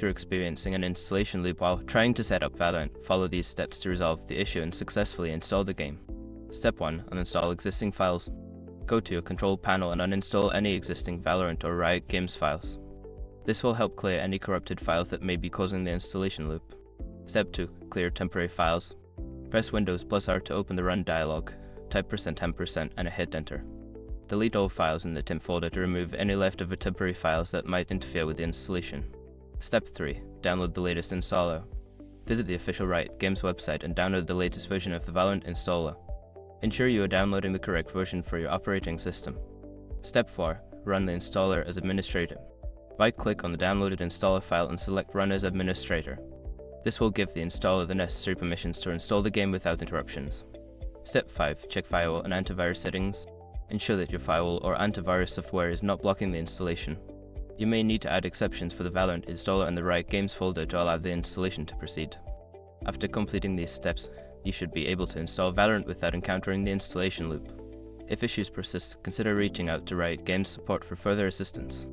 If you're experiencing an installation loop while trying to set up Valorant, follow these steps to resolve the issue and successfully install the game. Step 1. Uninstall existing files. Go to your control panel and uninstall any existing Valorant or Riot Games files. This will help clear any corrupted files that may be causing the installation loop. Step 2. Clear temporary files. Press Windows +R to open the Run dialog. Type %temp% and hit Enter. Delete all files in the temp folder to remove any leftover temporary files that might interfere with the installation. Step 3. Download the latest installer. Visit the official Riot Games website and download the latest version of the Valorant installer. Ensure you are downloading the correct version for your operating system. Step 4. Run the installer as administrator. Right-click on the downloaded installer file and select Run as administrator. This will give the installer the necessary permissions to install the game without interruptions. Step 5. Check firewall and antivirus settings. Ensure that your firewall or antivirus software is not blocking the installation. You may need to add exceptions for the Valorant installer in the Riot Games folder to allow the installation to proceed. After completing these steps, you should be able to install Valorant without encountering the installation loop. If issues persist, consider reaching out to Riot Games support for further assistance.